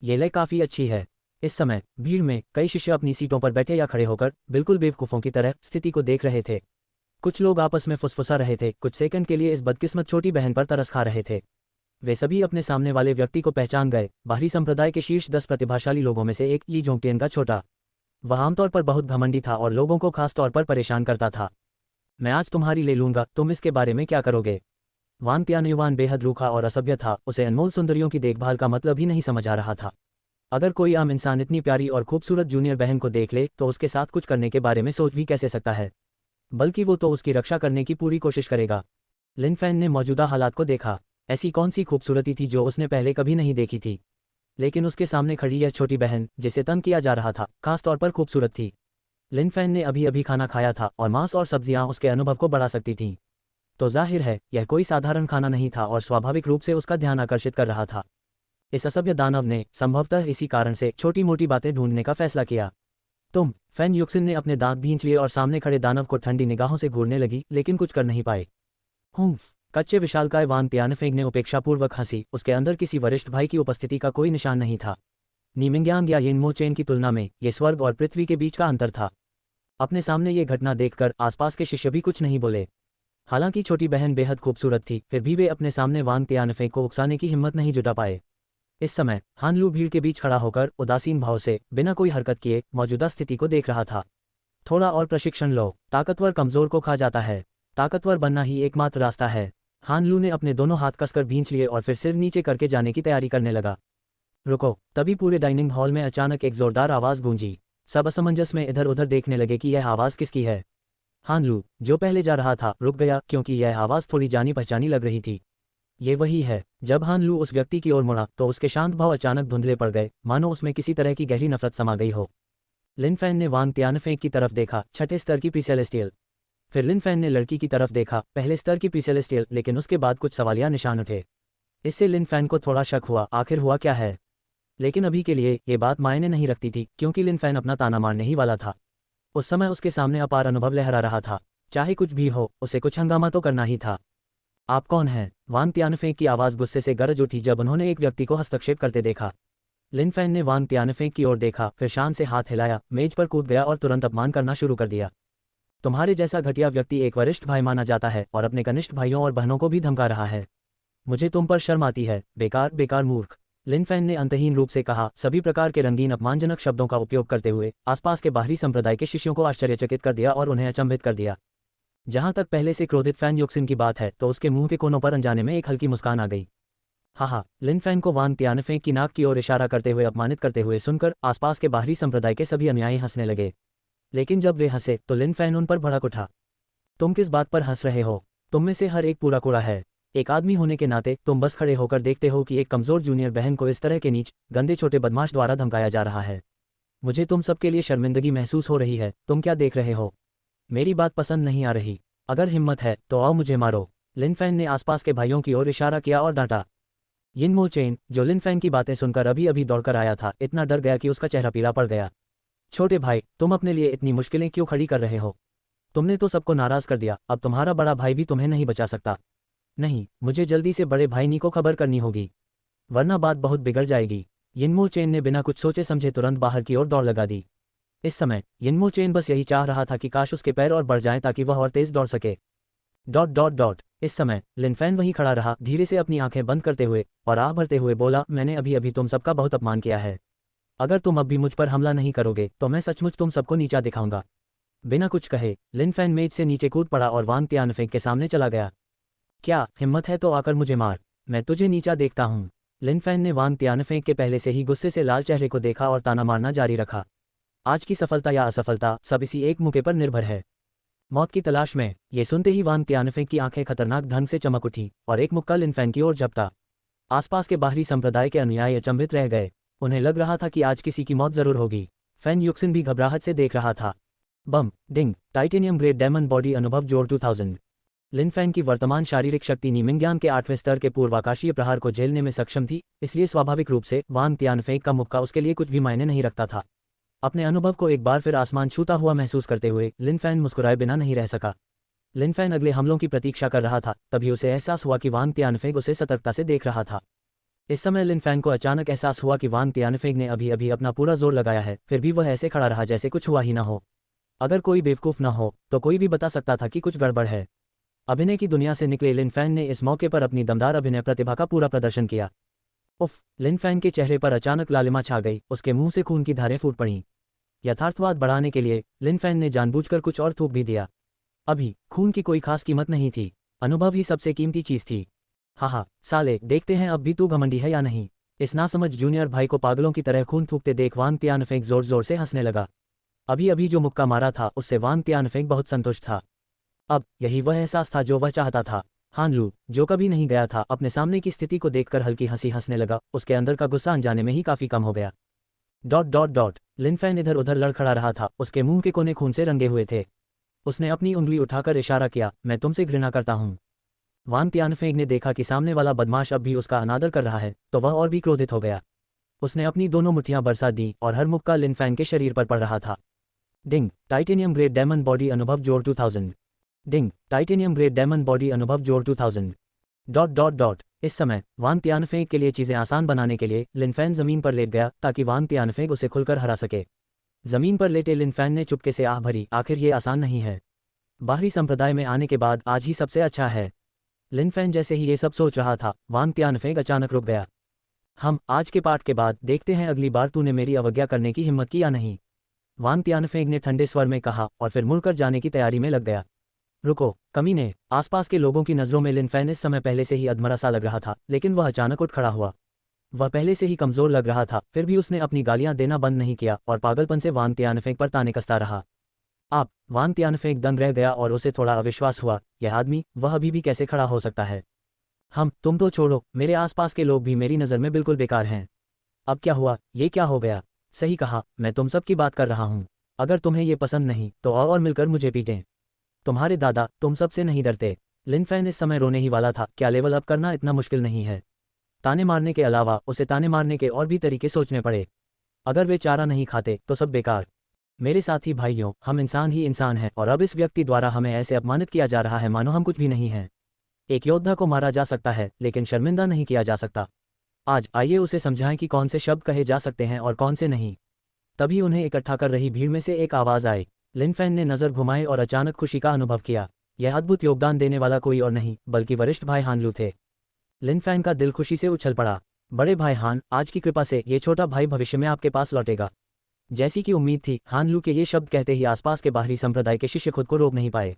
ये लय काफ़ी अच्छी है। इस समय भीड़ में कई शिष्य अपनी सीटों पर बैठे या खड़े होकर बिल्कुल बेवकूफ़ों की तरह स्थिति को देख रहे थे। कुछ लोग आपस में फुसफुसा रहे थे, कुछ सेकंड के लिए इस बदकिस्मत छोटी बहन पर तरस खा रहे थे। वे सभी अपने सामने वाले व्यक्ति को पहचान गए, बाहरी संप्रदाय के शीर्ष 10 प्रतिभाशाली लोगों में से एक, यी जोंगटियन का छोटा। वह आमतौर पर बहुत घमंडी था और लोगों को खास तौर पर परेशान करता था। मैं आज तुम्हारी ले लूंगा, तुम इसके बारे में क्या करोगे? वान तियानयुआन बेहद रूखा और असभ्य था, उसे अनमोल सुंदरियों की देखभाल का मतलब ही नहीं समझ आ रहा था। अगर कोई आम इंसान इतनी प्यारी और खूबसूरत जूनियर बहन को देख ले तो उसके साथ कुछ करने के बारे में सोच भी कैसे सकता है, बल्कि वो तो उसकी रक्षा करने की पूरी कोशिश करेगा। लिन फैन ने मौजूदा हालात को देखा। ऐसी कौन सी खूबसूरती थी जो उसने पहले कभी नहीं देखी थी, लेकिन उसके सामने खड़ी यह छोटी बहन जिसे तंग किया जा रहा था खास तौर पर खूबसूरत थी। लिन फैन ने अभी अभी खाना खाया था और मांस और सब्जियां उसके अनुभव को बढ़ा सकती थीं। तो जाहिर है यह कोई साधारण खाना नहीं था और स्वाभाविक रूप से उसका ध्यान आकर्षित कर रहा था। इस असभ्य दानव ने संभवतः इसी कारण से छोटी मोटी बातें ढूंढने का फैसला किया। तुम, फैन युक्सिन ने अपने दांत भींच लिए और सामने खड़े दानव को ठंडी निगाहों से घूरने लगी, लेकिन कुछ कर नहीं पाए। कच्चे विशालकाय वान तियानफेंग ने उपेक्षापूर्वक हंसी। उसके अंदर किसी वरिष्ठ भाई की उपस्थिति का कोई निशान नहीं था। नीमिंग्यांग या यिनमो चेन की तुलना में ये स्वर्ग और पृथ्वी के बीच का अंतर था। अपने सामने ये घटना देखकर आसपास के शिष्य भी कुछ नहीं बोले। हालांकि छोटी बहन बेहद खूबसूरत थी, फिर भी वे अपने सामने वान तियानफेंग को उकसाने की हिम्मत नहीं जुटा पाए। इस समय हान लू भीड़ के बीच खड़ा होकर उदासीन भाव से बिना कोई हरकत किए मौजूदा स्थिति को देख रहा था। थोड़ा और प्रशिक्षण लो, ताकतवर कमजोर को खा जाता है, ताकतवर बनना ही एकमात्र रास्ता है। हान लू ने अपने दोनों हाथ कसकर भींच लिए और फिर सिर नीचे करके जाने की तैयारी करने लगा। रुको! तभी पूरे डाइनिंग हॉल में अचानक एक जोरदार आवाज़ गूंजी। सब असमंजस में इधर उधर देखने लगे कि यह आवाज़ किसकी है। हान लू, जो पहले जा रहा था, रुक गया क्योंकि यह आवाज़ थोड़ी जानी पहचानी लग रही थी। ये वही है। जब हान लू उस व्यक्ति की ओर मुड़ा तो उसके शांत भाव अचानक धुंधले पड़ गए, मानो उसमें किसी तरह की गहरी नफरत समा गई हो। लिन फैन ने वान तियानफेंग की तरफ देखा, छठे स्तर की प्रीसेलेस्टियल। फिर लिन फैन ने लड़की की तरफ देखा, पहले स्तर की प्रीसेलेस्टियल, लेकिन उसके बाद कुछ सवालिया निशान उठे। इससे लिन फैन को थोड़ा शक हुआ, आखिर हुआ क्या है। लेकिन अभी के लिए ये बात मायने नहीं रखती थी, क्योंकि लिन फैन अपना ताना मारने ही वाला था। उस समय उसके सामने अपार अनुभव लहरा रहा था। चाहे कुछ भी हो, उसे कुछ हंगामा तो करना ही था। आप कौन हैं? वान तियानफेंग की आवाज़ गुस्से से गरज उठी जब उन्होंने एक व्यक्ति को हस्तक्षेप करते देखा। लिन फैन ने वान तियानफेंग की ओर देखा, फिर शान से हाथ हिलाया, मेज पर कूद गया और तुरंत अपमान करना शुरू कर दिया। तुम्हारे जैसा घटिया व्यक्ति एक वरिष्ठ भाई माना जाता है और अपने कनिष्ठ भाइयों और बहनों को भी धमका रहा है। मुझे तुम पर शर्म आती है, बेकार बेकार मूर्ख। लिन फैन ने अंतहीन रूप से कहा, सभी प्रकार के रंगीन अपमानजनक शब्दों का उपयोग करते हुए आसपास के बाहरी संप्रदाय के शिष्यों को आश्चर्यचकित कर दिया और उन्हें अचंभित कर दिया। जहां तक पहले से क्रोधित फैन युक्सिन की बात है तो उसके मुंह के कोनों पर अनजाने में एक हल्की मुस्कान आ गई। हा, लिन फैन को वान तियानफेंग की नाक की ओर इशारा करते हुए अपमानित करते हुए सुनकर आसपास के बाहरी संप्रदाय के सभी अनुयायी हंसने लगे। लेकिन जब वे हंसे तो लिन फैन उन पर भड़क उठा। तुम किस बात पर हंस रहे हो? तुम में से हर एक पूरा कूड़ा है। एक आदमी होने के नाते तुम बस खड़े होकर देखते हो कि एक कमजोर जूनियर बहन को इस तरह के नीच गंदे छोटे बदमाश द्वारा धमकाया जा रहा है। मुझे तुम सबके लिए शर्मिंदगी महसूस हो रही है। तुम क्या देख रहे हो? मेरी बात पसंद नहीं आ रही? अगर हिम्मत है तो आओ मुझे मारो। लिन फैन ने आसपास के भाइयों की ओर इशारा किया और डांटा। यिनमो चेन, जो लिन फैन की बातें सुनकर अभी अभी दौड़कर आया था, इतना डर गया कि उसका चेहरा पीला पड़ गया। छोटे भाई, तुम अपने लिए इतनी मुश्किलें क्यों खड़ी कर रहे हो? तुमने तो सबको नाराज कर दिया, अब तुम्हारा बड़ा भाई भी तुम्हें नहीं बचा सकता। नहीं, मुझे जल्दी से बड़े भाई नी को खबर करनी होगी, वरना बात बहुत बिगड़ जाएगी। यिनमो चेन ने बिना कुछ सोचे समझे तुरंत बाहर की ओर दौड़ लगा दी। इस समय यिनमो चेन बस यही चाह रहा था कि काश उसके पैर और बढ़ जाएं ताकि वह और तेज दौड़ सके। ... इस समय लिन फैन वहीं खड़ा रहा, धीरे से अपनी आंखें बंद करते हुए और आह भरते हुए बोला, मैंने अभी अभी तुम सबका बहुत अपमान किया है। अगर तुम अब भी मुझ पर हमला नहीं करोगे तो मैं सचमुच तुम सबको नीचा दिखाऊंगा। बिना कुछ कहे लिन फैन मेज से नीचे कूद पड़ा और वान तियानफेंग के सामने चला गया। क्या हिम्मत है तो आकर मुझे मार, मैं तुझे नीचा देखता हूँ। लिन फैन ने वान तियानफेंग के पहले से ही गुस्से से लाल चेहरे को देखा और ताना मारना जारी रखा। आज की सफलता या असफलता सब इसी एक मौके पर निर्भर है। मौत की तलाश में। ये सुनते ही वान तियानफेंग की आंखें खतरनाक ढंग से चमक उठी और एक मुक्का लिन फैन की ओर झपटा। आसपास के बाहरी संप्रदाय के अनुयायी अचंभित रह गए। उन्हें लग रहा था कि आज किसी की मौत जरूर होगी। फैन युक्सिन भी घबराहट से देख रहा था। बम डिंग टाइटेनियम ग्रेड डायमंड बॉडी अनुभव जोड़ 2000। लिन फैन की वर्तमान शारीरिक शक्ति नीमिंग्यांग के 8वें स्तर के पूर्वाकाशीय प्रहार को झेलने में सक्षम थी, इसलिए स्वाभाविक रूप से वान तियानफेंग का मुक्का उसके लिए कुछ भी मायने नहीं रखता था। अपने अनुभव को एक बार फिर आसमान छूता हुआ महसूस करते हुए लिन फैन मुस्कुराए बिना नहीं रह सका। लिन फैन अगले हमलों की प्रतीक्षा कर रहा था, तभी उसे एहसास हुआ कि वान तियानफेंग उसे सतर्कता से देख रहा था। इस समय लिन फैन को अचानक एहसास हुआ कि वांग तियानफेंग ने अभी अभी अपना पूरा जोर लगाया है, फिर भी वह ऐसे खड़ा रहा जैसे कुछ हुआ ही ना हो। अगर कोई बेवकूफ़ न हो तो कोई भी बता सकता था कि कुछ गड़बड़ है। अभिनय की दुनिया से निकले लिन फैन ने इस मौके पर अपनी दमदार अभिनय प्रतिभा का पूरा प्रदर्शन किया। उफ! लिन फैन के चेहरे पर अचानक लालिमा छा गई, उसके मुंह से खून की धारें फूट पड़ीं। यथार्थवाद बढ़ाने के लिए लिन फैन ने जानबूझकर कुछ और थूक भी दिया। अभी खून की कोई खास कीमत नहीं थी, अनुभव ही सबसे कीमती चीज़ थी। हाहा साले, देखते हैं अब भी तू घमंडी है या नहीं। इस नासमझ जूनियर भाई को पागलों की तरह खून थूकते देख वांग तियानफेंग जोर जोर से हंसने लगा। अभी अभी जो मुक्का मारा था उससे वांग तियानफेंग बहुत संतुष्ट था। अब यही वह एहसास था जो वह चाहता था। हान लू, जो कभी नहीं गया था, अपने सामने की स्थिति को देखकर हल्की हंसी हंसने लगा। उसके अंदर का गुस्सा अनजाने में ही काफी कम हो गया। लिन फैन इधर उधर लड़खड़ा रहा था, उसके मुंह के कोने खून से रंगे हुए थे। उसने अपनी उंगली उठाकर इशारा किया, मैं तुमसे घृणा करता हूँ। वांग तियानफेंग ने देखा कि सामने वाला बदमाश अब भी उसका अनादर कर रहा है, तो वह और भी क्रोधित हो गया। उसने अपनी दोनों मुट्ठियां बरसा दी और हर मुक्का लिन फैन के शरीर पर पड़ रहा था। डिंग, टाइटेनियम ग्रेड डायमंड बॉडी अनुभव जोड़ 2000। डिंग, टाइटेनियम ग्रेड डायमंड बॉडी अनुभव जोड़ 2000। इस समय वांग तियानफेंग के लिए चीज़ें आसान बनाने के लिए लिन फैन ज़मीन पर लेट गया ताकि वांग तियानफेंग उसे खुलकर हरा सके। ज़मीन पर लेटे लिन फैन ने चुपके से आह भरी, आखिर ये आसान नहीं है। बाहरी संप्रदाय में आने के बाद आज ही सबसे अच्छा है। लिन फैन जैसे ही ये सब सोच रहा था, वांग तियानफेंग अचानक रुक गया। हम आज के पाठ के बाद देखते हैं अगली बार तूने मेरी अवज्ञा करने की हिम्मत की या नहीं, वांग तियानफेंग ने ठंडे स्वर में कहा और फिर मुड़कर जाने की तैयारी में लग गया। रुको, कमीने! आसपास के लोगों की नज़रों में लिन फैन इस समय पहले से ही अधमरा सा लग रहा था, लेकिन वह अचानक उठ खड़ा हुआ। वह पहले से ही कमज़ोर लग रहा था, फिर भी उसने अपनी गालियां देना बंद नहीं किया और पागलपन से वांग तियानफेंग पर ताने कसता रहा। आप! वांग तियानफेंग दंग रह गया और उसे थोड़ा अविश्वास हुआ, यह आदमी, वह अभी भी कैसे खड़ा हो सकता है। तुम तो छोड़ो, मेरे आसपास के लोग भी मेरी नज़र में बिल्कुल बेकार हैं। अब क्या हुआ, ये क्या हो गया? सही कहा, मैं तुम सब की बात कर रहा हूँ। अगर तुम्हें ये पसंद नहीं तो और मिलकर मुझे पीटें। तुम्हारे दादा तुम सबसे नहीं डरते। लिन फैन इस समय रोने ही वाला था, क्या लेवल अप करना इतना मुश्किल नहीं है। ताने मारने के अलावा उसे ताने मारने के और भी तरीके सोचने पड़े। अगर वे चारा नहीं खाते तो सब बेकार। मेरे साथी भाइयों, हम इंसान ही इंसान हैं और अब इस व्यक्ति द्वारा हमें ऐसे अपमानित किया जा रहा है मानो हम कुछ भी नहीं हैं। एक योद्धा को मारा जा सकता है लेकिन शर्मिंदा नहीं किया जा सकता। आज आइए उसे समझाएं कि कौन से शब्द कहे जा सकते हैं और कौन से नहीं। तभी उन्हें इकट्ठा कर रही भीड़ में से एक आवाज़ आई। लिन फैन ने नज़र घुमाई और अचानक खुशी का अनुभव किया। यह अद्भुत योगदान देने वाला कोई और नहीं बल्कि वरिष्ठ भाई हान लू थे। लिन फैन का दिल खुशी से उछल पड़ा। बड़े भाई हान, आज की कृपा से ये छोटा भाई भविष्य में आपके पास लौटेगा। जैसी कि उम्मीद थी, हान लू के ये शब्द कहते ही आसपास के बाहरी संप्रदाय के शिष्य खुद को रोक नहीं पाए।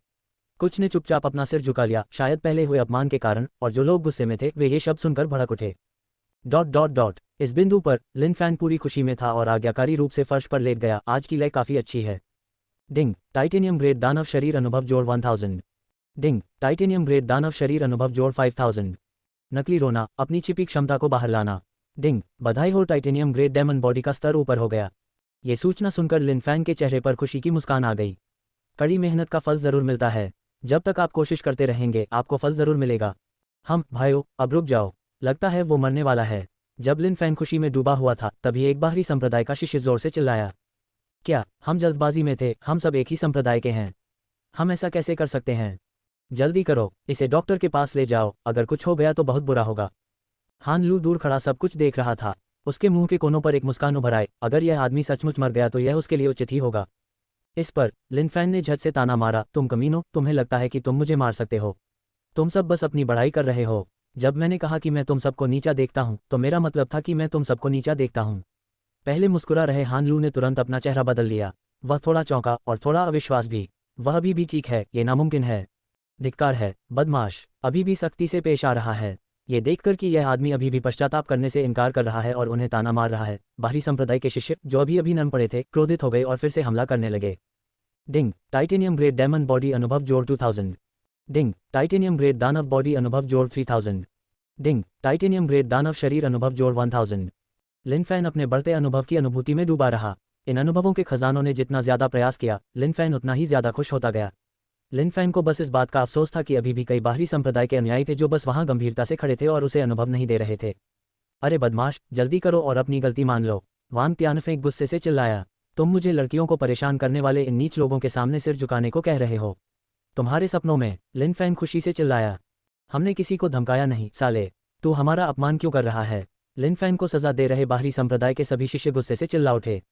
कुछ ने चुपचाप अपना सिर झुका लिया, शायद पहले हुए अपमान के कारण, और जो लोग गुस्से में थे वे ये शब्द सुनकर भड़क उठे। इस बिंदु पर लिन फैन पूरी खुशी में था और आज्ञाकारी रूप से फर्श पर लेट गया। आज की लय काफ़ी अच्छी है। डिंग, टाइटेनियम ग्रेड दानव शरीर अनुभव जोड़ 1000। डिंग, टाइटेनियम ग्रेड दानव शरीर अनुभव जोड़ 5000। नकली रोना, अपनी छिपी क्षमता को बाहर लाना। डिंग, बधाई हो, टाइटेनियम ग्रेड डायमंड बॉडी का स्तर ऊपर हो गया। ये सूचना सुनकर लिन फैन के चेहरे पर खुशी की मुस्कान आ गई। कड़ी मेहनत का फल ज़रूर मिलता है। जब तक आप कोशिश करते रहेंगे आपको फल ज़रूर मिलेगा। भाइयों, अब रुक जाओ, लगता है वो मरने वाला है। जब लिन फैन खुशी में डूबा हुआ था तभी एक बाहरी संप्रदाय का शिष्य जोर से चिल्लाया। क्या हम जल्दबाजी में थे? हम सब एक ही संप्रदाय के हैं। हम ऐसा कैसे कर सकते हैं? जल्दी करो, इसे डॉक्टर के पास ले जाओ, अगर कुछ हो गया तो बहुत बुरा होगा। हान लू दूर खड़ा सब कुछ देख रहा था। उसके मुंह के कोनों पर एक मुस्कान उभर आई। अगर यह आदमी सचमुच मर गया तो यह उसके लिए उचित ही होगा। इस पर लिन फैन ने झट से ताना मारा, तुम कमीनों, तुम्हें लगता है कि तुम मुझे मार सकते हो? तुम सब बस अपनी बढ़ाई कर रहे हो। जब मैंने कहा कि मैं तुम सबको नीचा देखता हूं तो मेरा मतलब था कि मैं तुम सबको नीचा देखता हूं। पहले मुस्कुरा रहे हान लू ने तुरंत अपना चेहरा बदल लिया। वह थोड़ा चौंका और थोड़ा अविश्वास भी। वह अभी भी ठीक है, ये नामुमकिन है। धिक्कार है, बदमाश अभी भी सख्ती से पेश आ रहा है। ये देखकर कि यह आदमी अभी भी पश्चाताप करने से इनकार कर रहा है और उन्हें ताना मार रहा है, बाहरी संप्रदाय के शिष्य जो अभी अभी नम पड़े थे क्रोधित हो गए और फिर से हमला करने लगे। डिंग, टाइटेनियम ग्रेड डायमंड बॉडी अनुभव जोड़ 2000। डिंग, टाइटेनियम ग्रेड दानव बॉडी अनुभव जोड़ 3000। डिंग, टाइटेनियम ग्रेड दानव शरीर अनुभव जोड़ 1000। लिन फैन अपने बढ़ते अनुभव की अनुभूति में डूबा रहा। इन अनुभवों के खजानों ने जितना ज्यादा प्रयास किया, लिन फैन उतना ही ज्यादा खुश होता गया। लिन फैन को बस इस बात का अफसोस था कि अभी भी कई बाहरी संप्रदाय के अनुयायी थे जो बस वहां गंभीरता से खड़े थे और उसे अनुभव नहीं दे रहे थे। अरे बदमाश, जल्दी करो और अपनी गलती मान लो, वांग तियानफेंग गुस्से से चिल्लाया। तुम मुझे लड़कियों को परेशान करने वाले इन नीच लोगों के सामने सिर झुकाने को कह रहे हो? तुम्हारे सपनों में? लिन फैन खुशी से चिल्लाया। हमने किसी को धमकाया नहीं, साले। तू हमारा अपमान क्यों कर रहा है? लिन फैन को सजा दे रहे बाहरी संप्रदाय के सभी शिष्य गुस्से से चिल्ला उठे।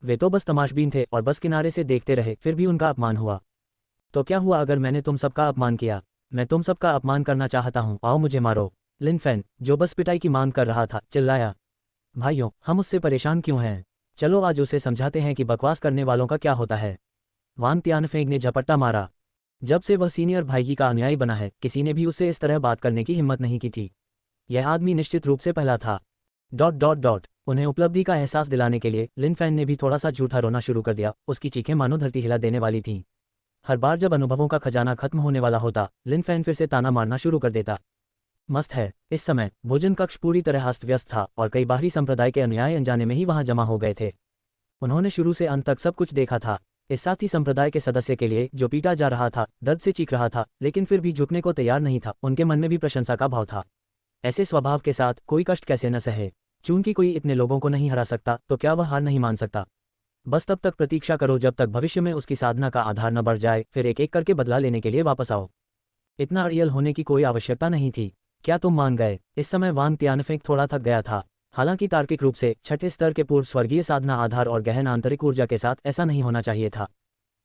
वे तो बस तमाशबीन थे और बस किनारे से देखते रहे, फिर भी उनका अपमान हुआ। तो क्या हुआ अगर मैंने तुम सबका अपमान किया? मैं तुम सबका अपमान करना चाहता हूँ, आओ मुझे मारो। लिन फैन, जो बस पिटाई की मांग कर रहा था, चिल्लाया। भाइयों, हम उससे परेशान क्यों हैं? चलो आज उसे समझाते हैं कि बकवास करने वालों का क्या होता है। वांग तियानफेंग ने झपट्टा मारा। जब से वह सीनियर भाईजी का अनुयायी बना है, किसी ने भी उससे इस तरह बात करने की हिम्मत नहीं की थी। यह आदमी निश्चित रूप से पहला था। ... उन्हें उपलब्धि का एहसास दिलाने के लिए लिन फैन ने भी थोड़ा सा झूठा रोना शुरू कर दिया। उसकी चीखें मानो धरती हिला देने वाली थीं। हर बार जब अनुभवों का खजाना खत्म होने वाला होता, लिन फैन फिर से ताना मारना शुरू कर देता। मस्त है, इस समय भोजन कक्ष पूरी तरह अस्त व्यस्त था और कई बाहरी संप्रदाय के अनुयायी अनजाने में ही वहां जमा हो गए थे। उन्होंने शुरू से अंत तक सब कुछ देखा था। इस साथी संप्रदाय के सदस्य के लिए जो पीटा जा रहा था, दर्द से चीख रहा था, लेकिन फिर भी झुकने को तैयार नहीं था, उनके मन में भी प्रशंसा का भाव था। ऐसे स्वभाव के साथ कोई कष्ट कैसे न सहे? चूंकि कोई इतने लोगों को नहीं हरा सकता, तो क्या वह हार नहीं मान सकता? बस तब तक प्रतीक्षा करो जब तक भविष्य में उसकी साधना का आधार न बढ़ जाए, फिर एक एक करके बदला लेने के लिए वापस आओ। इतना अड़ियल होने की कोई आवश्यकता नहीं थी। क्या तुम मान गए? इस समय वांग तियानफेंग थोड़ा थक गया था। हालांकि तार्किक रूप से छठे स्तर के पूर्व स्वर्गीय साधना आधार और गहन आंतरिक ऊर्जा के साथ ऐसा नहीं होना चाहिए था।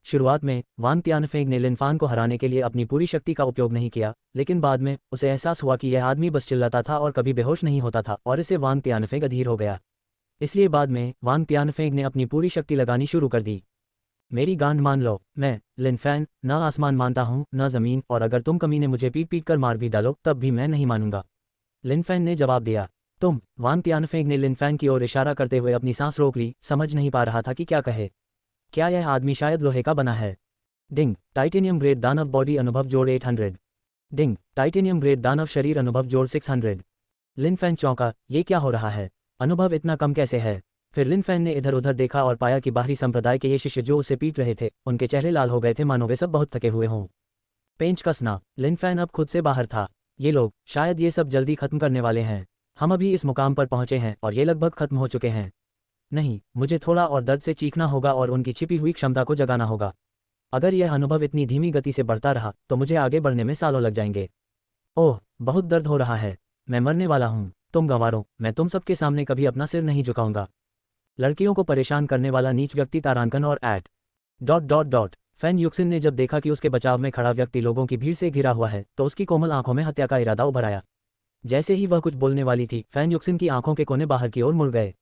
शुरुआत में वांग तियानफेंग ने लिन फान को हराने के लिए अपनी पूरी शक्ति का उपयोग नहीं किया, लेकिन बाद में उसे एहसास हुआ कि यह आदमी बस चिल्लाता था और कभी बेहोश नहीं होता था, और इससे वांग तियानफेंग अधीर हो गया। इसलिए बाद में वांग तियानफेंग ने अपनी पूरी शक्ति लगानी शुरू कर दी। मेरी गांड मान लो, मैं लिन फैन न आसमान मानता हूँ न जमीन, और अगर तुम कमीने मुझे पीट पीट कर मार भी डालो तब भी मैं नहीं मानूंगा। लिन फैन ने जवाब दिया। तुम? वांग तियानफेंग ने लिन फैन की ओर इशारा करते हुए अपनी सांस रोक ली, समझ नहीं पा रहा था कि क्या कहे। क्या यह आदमी शायद लोहे का बना है? डिंग, टाइटेनियम ग्रेड दानव बॉडी अनुभव जोड़ 800। डिंग, टाइटेनियम ग्रेड दानव शरीर अनुभव जोड़ 600। लिन फैन चौंका, ये क्या हो रहा है? अनुभव इतना कम कैसे है? फिर लिन फैन ने इधर उधर देखा और पाया कि बाहरी संप्रदाय के ये शिष्य जो उसे पीट रहे थे, उनके चेहरे लाल हो गए थे, मानो वे सब बहुत थके हुए हों। पेंच कसना, लिन फैन अब खुद से बाहर था। ये लोग, शायद ये सब जल्दी खत्म करने वाले हैं। हम अभी इस मुकाम पर पहुंचे हैं और ये लगभग खत्म हो चुके हैं। नहीं, मुझे थोड़ा और दर्द से चीखना होगा और उनकी छिपी हुई क्षमता को जगाना होगा। अगर यह अनुभव इतनी धीमी गति से बढ़ता रहा तो मुझे आगे बढ़ने में सालों लग जाएंगे। ओह, बहुत दर्द हो रहा है, मैं मरने वाला हूँ। तुम गंवारों, मैं तुम सबके सामने कभी अपना सिर नहीं झुकाऊंगा। लड़कियों को परेशान करने वाला नीच व्यक्ति तारांकन और फैन युक्सिन ने जब देखा कि उसके बचाव में खड़ा व्यक्ति लोगों की भीड़ से घिरा हुआ है, तो उसकी कोमल आंखों में हत्या का इरादा उभर आया। जैसे ही वह कुछ बोलने वाली थी, फैन युक्सिन की आंखों के कोने बाहर की ओर मुड़ गए।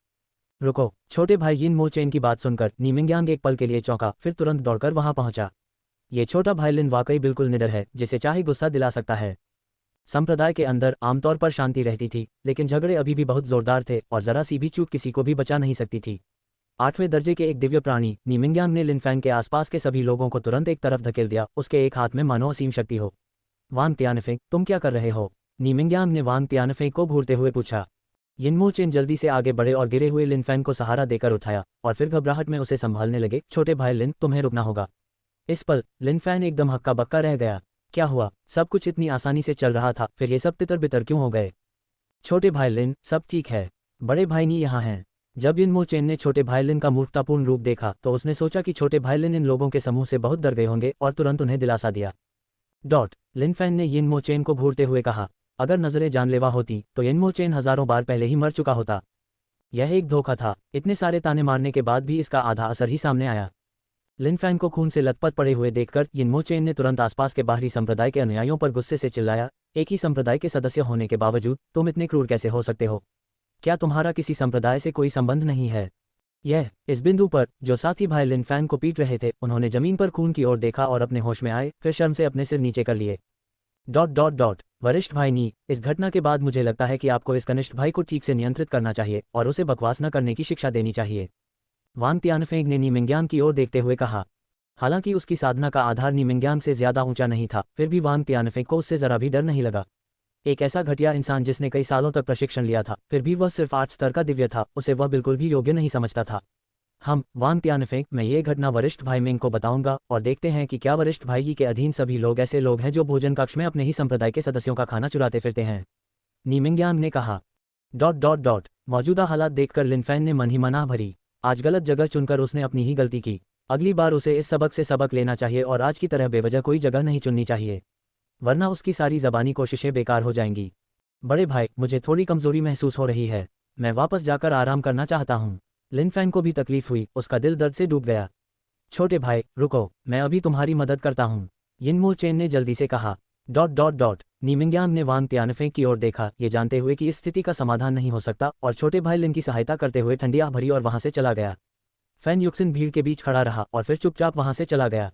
रुको, छोटे भाई यिन मो चेन की बात सुनकर नी मिंगयांग एक पल के लिए चौंका, फिर तुरंत दौड़कर वहां पहुंचा। ये छोटा भाई लिन वाकई बिल्कुल निडर है, जिसे चाहे गुस्सा दिला सकता है। संप्रदाय के अंदर आमतौर पर शांति रहती थी, लेकिन झगड़े अभी भी बहुत जोरदार थे और जरा सी भी चूक किसी को भी बचा नहीं सकती थी। 8वें दर्जे के एक दिव्य प्राणी नी मिंगयांग ने लिन फैन के आसपास के सभी लोगों को तुरंत एक तरफ धकेल दिया। उसके एक हाथ में मानो असीम शक्ति हो। वांग तियानफेंग, तुम क्या कर रहे हो? नी मिंगयांग ने वांग तियानफेंग को घूरते हुए पूछा। यिनमो चेन जल्दी से आगे बढ़े और गिरे हुए लिन फैन को सहारा देकर उठाया और फिर घबराहट में उसे संभालने लगे। छोटे भाई लिन, तुम्हें रुकना होगा। इस पल लिन फैन एकदम हक्का बक्का रह गया। क्या हुआ? सब कुछ इतनी आसानी से चल रहा था, फिर ये सब तितर बितर क्यों हो गए? छोटे भाई लिन, सब ठीक है, बड़े भाई नी यहाँ हैं। जब यिनमो चेन ने छोटे भाई लिन का मूर्खतापूर्ण रूप देखा तो उसने सोचा कि छोटे भाई लिन इन लोगों के समूह से बहुत डर गए होंगे और तुरंत उन्हें दिलासा दिया। लिन फैन ने यिनमो चेन को घूरते हुए कहा, अगर नजरें जानलेवा होती तो यिनमो चेन हजारों बार पहले ही मर चुका होता। यह एक धोखा था। इतने सारे ताने मारने के बाद भी इसका आधा असर ही सामने आया। लिन फैन को खून से लथपथ पड़े हुए देखकर यिनमो चेन ने तुरंत आसपास के बाहरी संप्रदाय के अनुयायियों पर गुस्से से चिल्लाया, एक ही संप्रदाय के सदस्य होने के बावजूद तुम इतने क्रूर कैसे हो सकते हो? क्या तुम्हारा किसी संप्रदाय से कोई संबंध नहीं है? इस बिंदु पर जो साथी भाई लिन फैन को पीट रहे थे, उन्होंने जमीन पर खून की ओर देखा और अपने होश में आए, फिर शर्म से अपने सिर नीचे कर लिए। वरिष्ठ भाई नी, इस घटना के बाद मुझे लगता है कि आपको इस कनिष्ठ भाई को ठीक से नियंत्रित करना चाहिए और उसे बकवास न करने की शिक्षा देनी चाहिए। वांग तियानफेंग ने नी मिंगयांग की ओर देखते हुए कहा। हालांकि उसकी साधना का आधार नी मिंगयांग से ज्यादा ऊंचा नहीं था, फिर भी वांग तियानफेंग को उससे जरा भी डर नहीं लगा। एक ऐसा घटिया इंसान जिसने कई सालों तक प्रशिक्षण लिया था, फिर भी वह सिर्फ 8 स्तर का दिव्य था, उसे वह बिल्कुल भी योग्य नहीं समझता था। वांग तियानफेंग, मैं ये घटना वरिष्ठ भाई मिंग को बताऊंगा और देखते हैं कि क्या वरिष्ठ भाई जी के अधीन सभी लोग ऐसे लोग हैं जो भोजन कक्ष में अपने ही संप्रदाय के सदस्यों का खाना चुराते फिरते हैं। नी मिंगयांग ने कहा। मौजूदा हालात देखकर लिन फैन ने मन ही मनाह भरी। आज गलत जगह चुनकर उसने अपनी ही गलती की। अगली बार उसे इस सबक से सबक लेना चाहिए और आज की तरह बेवजह कोई जगह नहीं चुननी चाहिए, वरना उसकी सारी ज़बानी कोशिशें बेकार हो जाएंगी। बड़े भाई, मुझे थोड़ी कमजोरी महसूस हो रही है। मैं वापस जाकर आराम करना चाहता हूँ। लिन फैंग को भी तकलीफ हुई, उसका दिल दर्द से डूब गया। छोटे भाई रुको, मैं अभी तुम्हारी मदद करता हूँ, यिनमो चेन ने जल्दी से कहा। नीमिंग्यांग ने वांग तियानफेंग की ओर देखा, ये जानते हुए कि इस स्थिति का समाधान नहीं हो सकता, और छोटे भाई लिन की सहायता करते हुए ठंडी आह भरी और वहां से चला गया। फैन युक्सिन भीड़ के बीच खड़ा रहा और फिर चुपचाप वहां से चला गया।